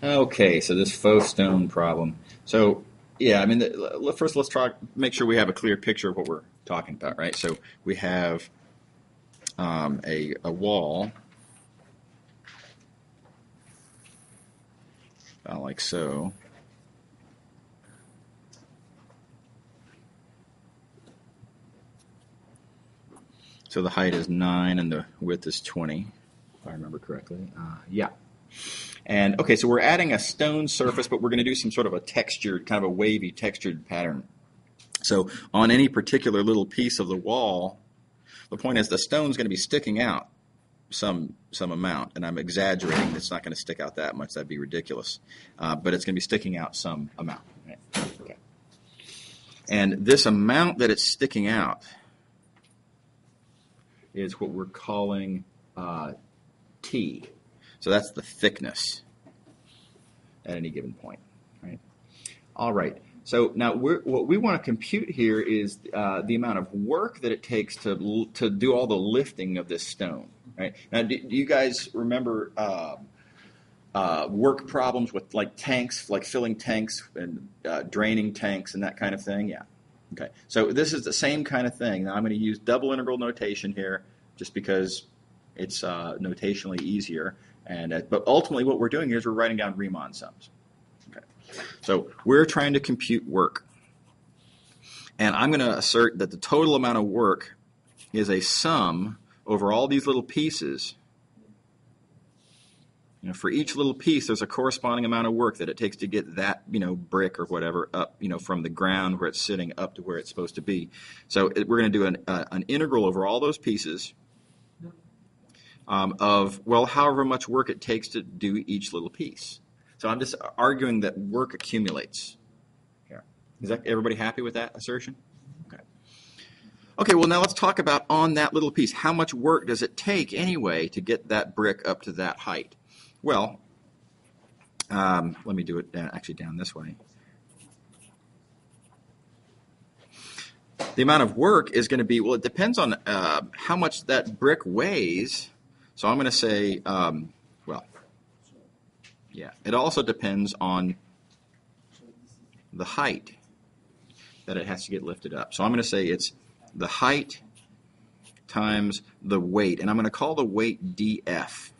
Okay, so this faux stone problem. So, yeah, I mean, first let's try make sure we have a clear picture of what we're talking about, right? So we have a wall, like so. So the height is 9 and the width is 20, if I remember correctly. Yeah. And okay, so we're adding a stone surface, but we're going to do some sort of a textured, kind of a wavy textured pattern. So on any particular little piece of the wall, the point is the stone's going to be sticking out some amount, and I'm exaggerating. It's not going to stick out that much. That'd be ridiculous. But it's going to be sticking out some amount. Right? Okay. And this amount that it's sticking out is what we're calling T. So that's the thickness at any given point. Right? All right. So now what we want to compute here is the amount of work that it takes to do all the lifting of this stone. Right? Now, do you guys remember work problems with like tanks, like filling tanks and draining tanks and that kind of thing? Yeah. Okay. So this is the same kind of thing. Now I'm going to use double integral notation here just because it's notationally easier. And but ultimately what we're doing here is we're writing down Riemann sums. Okay. So we're trying to compute work. And I'm going to assert that the total amount of work is a sum over all these little pieces. You know, for each little piece, there's a corresponding amount of work that it takes to get that, brick or whatever up, from the ground where it's sitting up to where it's supposed to be. So we're going to do an integral over all those pieces of, well, however much work it takes to do each little piece. So I'm just arguing that work accumulates. Here. Is that everybody happy with that assertion? Okay. Okay, well, now let's talk about on that little piece. How much work does it take anyway to get that brick up to that height? Well, let me do it down this way. The amount of work is going to be, well, it depends on how much that brick weighs. So I'm going to say, it also depends on the height that it has to get lifted up. So I'm going to say it's the height times the weight, and I'm going to call the weight dF.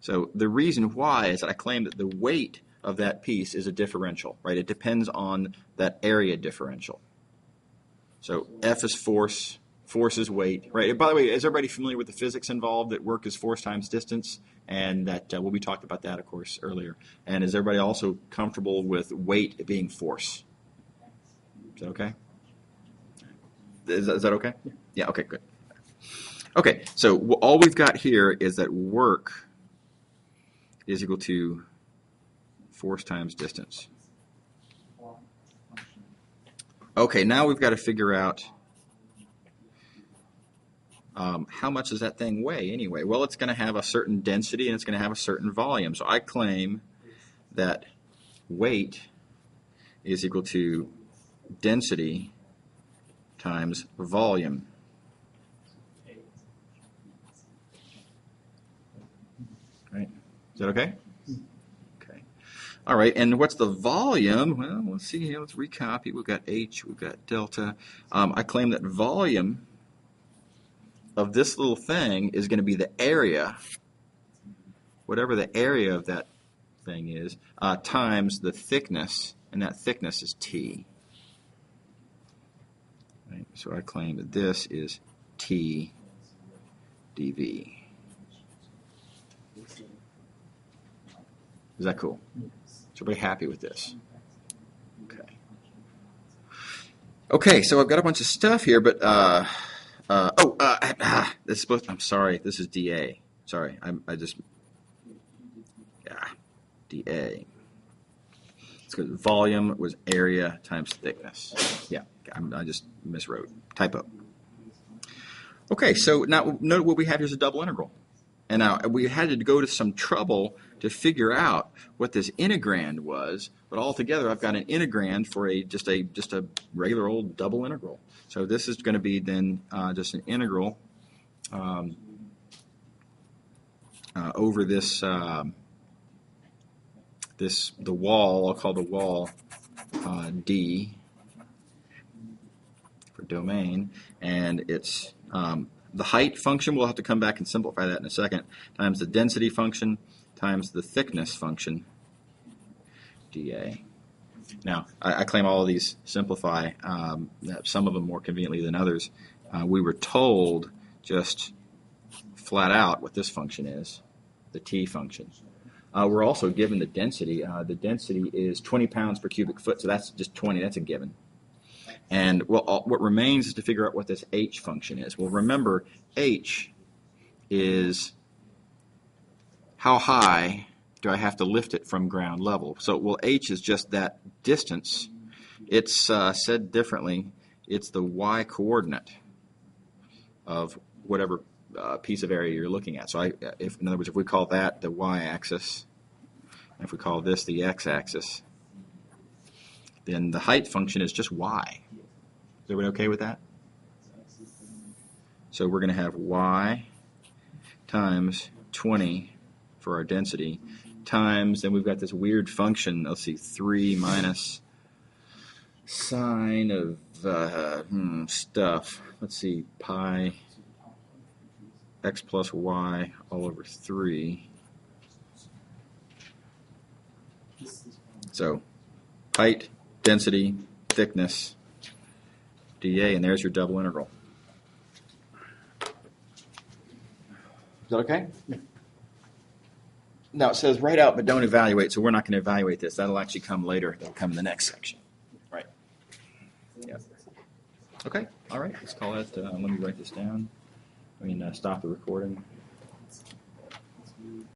So the reason why is that I claim that the weight of that piece is a differential, right? It depends on that area differential. So F is force, force is weight, right? And by the way, is everybody familiar with the physics involved that work is force times distance? And that, we talked about that, of course, earlier. And is everybody also comfortable with weight being force? Is that okay? Is that okay? Yeah, okay, good. Okay, so all we've got here is that work is equal to force times distance. Okay, now we've got to figure out how much does that thing weigh anyway? Well, it's going to have a certain density and it's going to have a certain volume. So I claim that weight is equal to density times volume. Right? Is that okay? Okay. All right, and what's the volume? Well, let's see here. Let's recopy. We've got H, we've got delta. I claim that volume of this little thing is going to be the area, whatever the area of that thing is, times the thickness, and that thickness is T. Right? So I claim that this is T dV. Is that cool? Is everybody happy with this? Okay. Okay, so I've got a bunch of stuff here, but this is supposed. I'm sorry. This is dA. Sorry, dA. It's because volume was area times thickness. Yeah, I just miswrote. Typo. Okay, so now note what we have here is a double integral. And now we had to go to some trouble to figure out what this integrand was, but altogether I've got an integrand for just a regular old double integral. So this is going to be then just an integral over this the wall, I'll call the wall D for domain, and it's the height function, we'll have to come back and simplify that in a second, times the density function times the thickness function, dA. Now, I claim all of these simplify, some of them more conveniently than others. We were told just flat out what this function is, the T function. We're also given the density. The density is 20 pounds per cubic foot, so that's just 20, that's a given. And what remains is to figure out what this H function is. Well, remember, H is how high do I have to lift it from ground level. So, well, H is just that distance. It's said differently. It's the y coordinate of whatever piece of area you're looking at. So, in other words, if we call that the y-axis, and if we call this the x-axis, then the height function is just y. Is everybody okay with that? So we're going to have y times 20 for our density times, then we've got this weird function, let's see, 3 minus sine of stuff. Let's see, pi x plus y all over 3. So height, density, thickness, dA, and there's your double integral. Is that okay? Yeah. Now it says write out but don't evaluate, so we're not going to evaluate this. That'll actually come later. That'll come in the next section. Right. Yeah. Okay. All right. Let's call that. Let me write this down. Stop the recording.